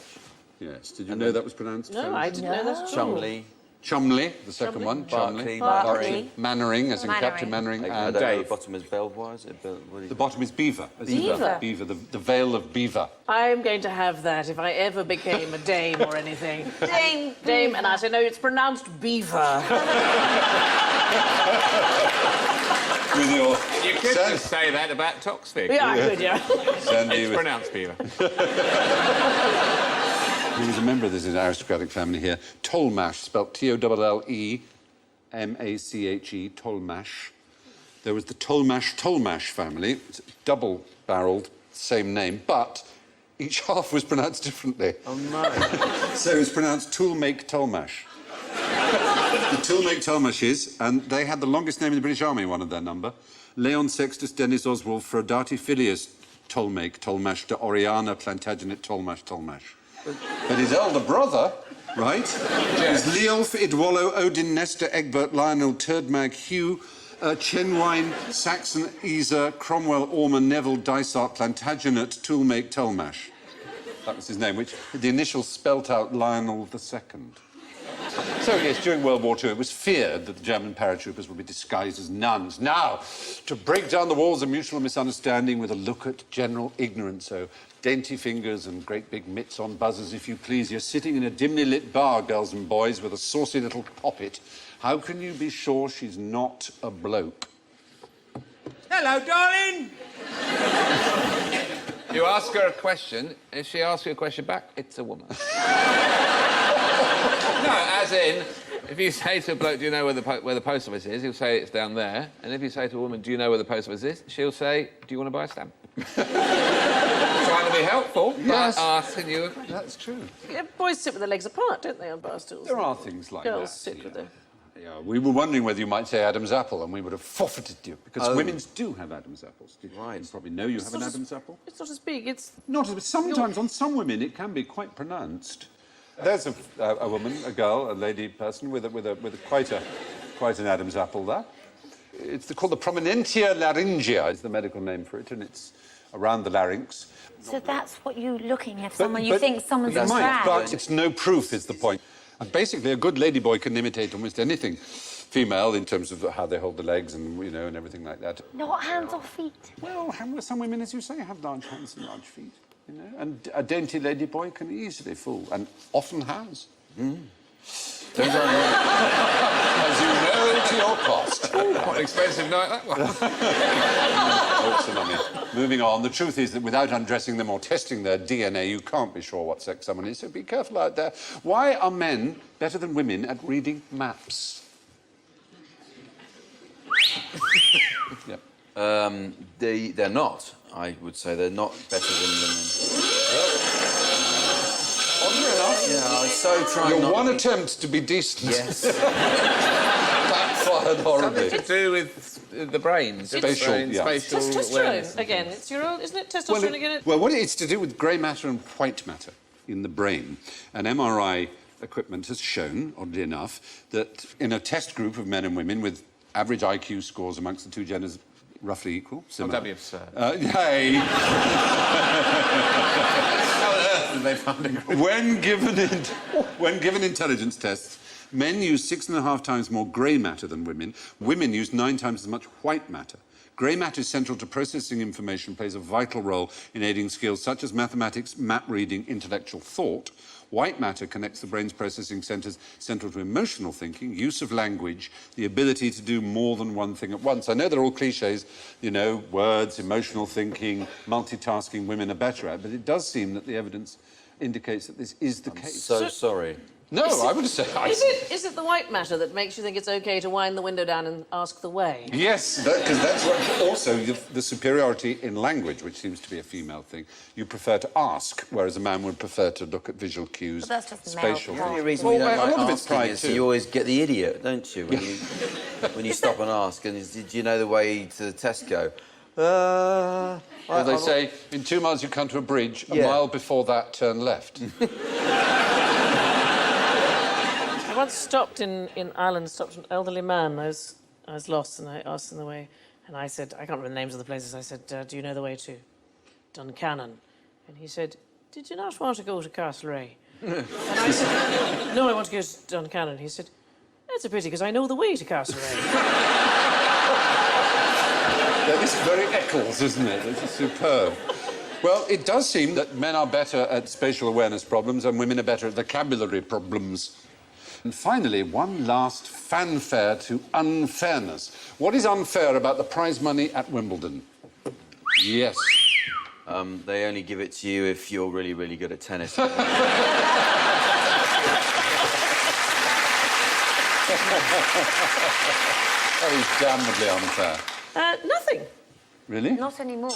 Speaker 1: Yes. Did you know that was pronounced?
Speaker 4: No,
Speaker 1: Fanshawe?
Speaker 4: I didn't know that at all.
Speaker 5: Chumley.
Speaker 1: Chumley, the second one.
Speaker 5: Barclay.
Speaker 3: Barclay.
Speaker 1: Mannering, as in
Speaker 3: Mannering.
Speaker 1: Captain Mannering.
Speaker 5: I
Speaker 1: And
Speaker 5: don't know,
Speaker 1: Dave.
Speaker 5: the bottom is Belvoir, is it? What is
Speaker 1: The
Speaker 5: it?
Speaker 1: bottom is Beaver.
Speaker 3: Beaver.
Speaker 1: Beaver, the Vale of Beaver.
Speaker 4: I'm going to have that if I ever became a dame or anything.
Speaker 3: Dame.
Speaker 4: Dame, and I say, no, it's pronounced beaver.
Speaker 1: With your...
Speaker 2: You could just say that about Toksvig.
Speaker 4: Yeah, I could, yeah.
Speaker 1: Sandy
Speaker 2: It's
Speaker 1: with...
Speaker 2: pronounced beaver.
Speaker 1: He was a member of this aristocratic family here. Tollmache, spelt Tollemache, Tollmache. There was the Tollmache family, it's double-barrelled, same name, but each half was pronounced differently.
Speaker 5: Oh, no.
Speaker 1: So it was pronounced Toolmake Tollmache. The Toolmake Tollmaches, and they had the longest name in the British Army, one of their number. Leon Sextus Dennis Oswald Frodati Filius Tollmake Tollmache de Oriana Plantagenet Tollmache. But his elder brother, right, is Leolf Idwallo Odin Nestor Egbert Lionel Turdmag Hugh Chenwine Saxon Isa Cromwell Ormond Neville Dysart Plantagenet Toolmake Tollmache. That was his name, which the initials spelt out Lionel II. So, yes, during World War II, it was feared that the German paratroopers would be disguised as nuns. Now, to break down the walls of mutual misunderstanding with a look at general ignorance, so dainty fingers and great big mitts on buzzers, if you please. You're sitting in a dimly lit bar, girls and boys, with a saucy little poppet. How can you be sure she's not a bloke?
Speaker 2: Hello, darling! You ask her a question. If she asks you a question back, it's a woman. No, as in, if you say to a bloke, do you know where the post office is? He'll say it's down there. And if you say to a woman, do you know where the post office is? She'll say, do you want to buy a stamp? Trying to be helpful,
Speaker 1: Yes.
Speaker 2: but asking you a question.
Speaker 1: That's true.
Speaker 4: Yeah, boys sit with their legs apart, don't they, on bar stools?
Speaker 1: There are things like
Speaker 4: Girls
Speaker 1: that.
Speaker 4: sit with their...
Speaker 1: Yeah, we were wondering whether you might say Adam's apple, and we would have forfeited you, because women do have Adam's apples.
Speaker 5: Right.
Speaker 1: You probably know you have an
Speaker 4: not as-
Speaker 1: Adam's apple.
Speaker 4: It's not as big, it's...
Speaker 1: Not as... Sometimes, on some women, it can be quite pronounced. There's a woman, a girl, a lady person with quite an Adam's apple there. It's called the prominentia laryngea, is the medical name for it, and it's around the larynx.
Speaker 3: So that's what you're looking at. You think someone's
Speaker 1: You might,
Speaker 3: drag.
Speaker 1: but it's no proof, is the point. And basically, a good ladyboy can imitate almost anything female in terms of how they hold the legs and, you know, and everything like that.
Speaker 3: Not hands or feet.
Speaker 1: Well, some women, as you say, have large hands and large feet, you know, and a dainty ladyboy can easily fool, and often has.
Speaker 5: Those are
Speaker 1: As you know, to your cost.
Speaker 2: What an expensive night that was.
Speaker 1: Oh, tsunami. Moving on, the truth is that without undressing them or testing their DNA, you can't be sure what sex someone is, so be careful out there. Why are men better than women at reading maps? Yep.
Speaker 5: they're not. I would say they're not better than women.
Speaker 1: Oddly enough,
Speaker 5: Yeah, I was so trying
Speaker 1: your
Speaker 5: not
Speaker 1: one
Speaker 5: to be-
Speaker 1: attempt to be decent
Speaker 5: Yes.
Speaker 1: backfired horribly.
Speaker 2: Something to do with the brain.
Speaker 1: Spatial, yeah.
Speaker 2: Spatial awareness.
Speaker 4: Testosterone, again. It's your own... Isn't it testosterone again?
Speaker 1: Well, what it's to do with grey matter and white matter in the brain. And MRI equipment has shown, oddly enough, that in a test group of men and women with average IQ scores amongst the two genders roughly equal,
Speaker 2: Oh,
Speaker 1: similar.
Speaker 2: that'd be absurd.
Speaker 1: Hey,
Speaker 2: How on earth did they find a group?
Speaker 1: when given intelligence tests, men use 6.5 times more grey matter than women. Women use 9 times as much white matter. Grey matter is central to processing information, plays a vital role in aiding skills such as mathematics, map reading, intellectual thought. White matter connects the brain's processing centres central to emotional thinking, use of language, the ability to do more than one thing at once. I know they're all cliches, you know, words, emotional thinking, multitasking women are better at, but it does seem that the evidence indicates that this is the case.
Speaker 5: So sorry.
Speaker 1: No, I would say...
Speaker 4: Is it the white matter that makes you think it's OK to wind the window down and ask the way?
Speaker 1: Yes, because that's what... Also, the superiority in language, which seems to be a female thing, you prefer to ask, whereas a man would prefer to look at visual cues,
Speaker 3: But that's just
Speaker 1: spatial
Speaker 3: male
Speaker 5: The only
Speaker 1: things.
Speaker 5: reason we don't
Speaker 1: a lot
Speaker 5: like
Speaker 1: of it's
Speaker 5: asking
Speaker 1: pride
Speaker 5: is
Speaker 1: too.
Speaker 5: you always get the idiot, don't you? When you stop and ask, and do you know the way to Tesco?
Speaker 1: Or they say, in 2 miles you come to a bridge, a
Speaker 5: Yeah.
Speaker 1: mile before that, turn left.
Speaker 4: I once stopped in Ireland, stopped an elderly man. I was lost, and I asked him the way. And I said, I can't remember the names of the places. I said, do you know the way to Duncannon? And he said, did you not want to go to Castlereagh? And I said, no, I want to go to Duncannon. He said, that's a pity, because I know the way to Castlereagh.
Speaker 1: That is very Eccles, isn't it? It's superb. Well, it does seem that men are better at spatial awareness problems and women are better at vocabulary problems. And finally, one last fanfare to unfairness. What is unfair about the prize money at Wimbledon? Yes.
Speaker 5: They only give it to you if you're really, really good at tennis.
Speaker 1: That is damnably unfair.
Speaker 4: Nothing.
Speaker 1: Really?
Speaker 3: Not anymore.
Speaker 1: No,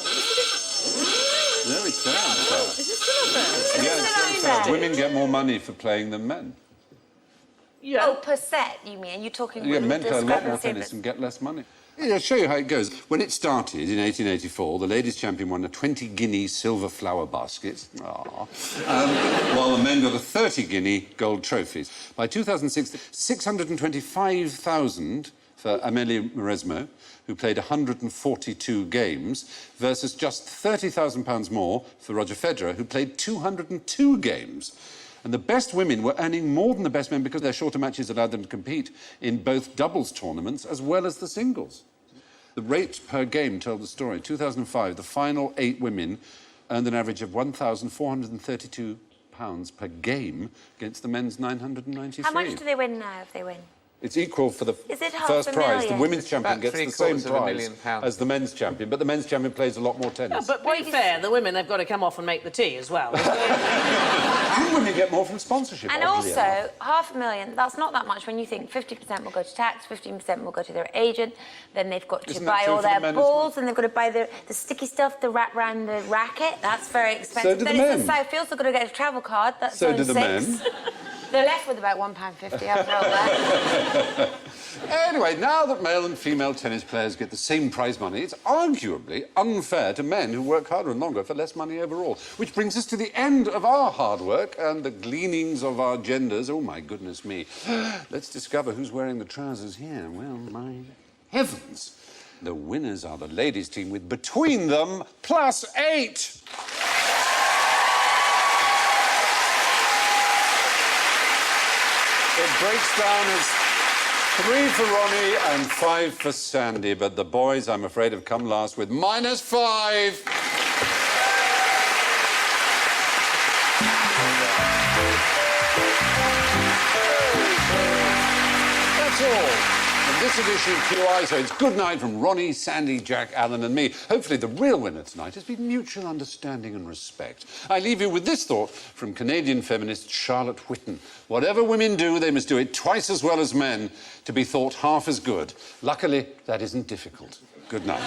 Speaker 1: it's very unfair.
Speaker 4: Is it still unfair?
Speaker 1: Yeah, it's very unfair. Women get more money for playing than men.
Speaker 4: Yeah.
Speaker 3: Oh, per set, you mean? You're talking...
Speaker 1: Yeah, men play a lot more
Speaker 3: discrepancy,
Speaker 1: tennis
Speaker 3: but-
Speaker 1: and get less money. Yeah, I'll show you how it goes. When it started in 1884, the ladies' champion won a 20-guinea silver flower basket, while the men got a 30-guinea gold trophies. By 2006, 625,000 for Amélie Mauresmo, who played 142 games, versus just £30,000 more for Roger Federer, who played 202 games. And the best women were earning more than the best men because their shorter matches allowed them to compete in both doubles tournaments as well as the singles. The rate per game told the story. In 2005, the final 8 women earned an average of £1,432 per game against the men's 993.
Speaker 3: How much do they win now if they win?
Speaker 1: It's equal for the
Speaker 3: Is it
Speaker 1: first prize. The
Speaker 3: $500,000?
Speaker 1: women's champion
Speaker 2: about
Speaker 1: gets the same prize
Speaker 2: £750,000.
Speaker 1: as the men's champion, but the men's champion plays a lot more tennis.
Speaker 4: But be fair, the women, they've got to come off and make the tea as well.
Speaker 1: And women get more from sponsorship,
Speaker 3: And
Speaker 1: oddly
Speaker 3: also,
Speaker 1: enough.
Speaker 3: $500,000, that's not that much when you think 50% will go to tax, 15% will go to their agent, then they've got to
Speaker 1: Isn't that
Speaker 3: buy
Speaker 1: true
Speaker 3: all
Speaker 1: for the
Speaker 3: their
Speaker 1: men as well?
Speaker 3: balls, and they've got to buy the sticky stuff, the wrap round the racket. That's very expensive.
Speaker 1: do the
Speaker 3: then
Speaker 1: men.
Speaker 3: it's the South Fields, they've got to get a travel card. That's
Speaker 1: So
Speaker 3: only
Speaker 1: do the
Speaker 3: £6.
Speaker 1: men.
Speaker 3: They're left with about £1.50 after all that.
Speaker 1: Anyway, now that male and female tennis players get the same prize money, it's arguably unfair to men who work harder and longer for less money overall. Which brings us to the end of our hard work and the gleanings of our genders. Oh, my goodness me. Let's discover who's wearing the trousers here. Well, my heavens. The winners are the ladies' team with between them +8. It breaks down as 3 for Ronni and 5 for Sandi, but the boys, I'm afraid, have come last with -5. That's all. This edition of QI, so it's good night from Ronni, Sandi, Jack, Alan and me. Hopefully the real winner tonight has been mutual understanding and respect. I leave you with this thought from Canadian feminist Charlotte Whitten. Whatever women do, they must do it twice as well as men to be thought half as good. Luckily, that isn't difficult. Good night.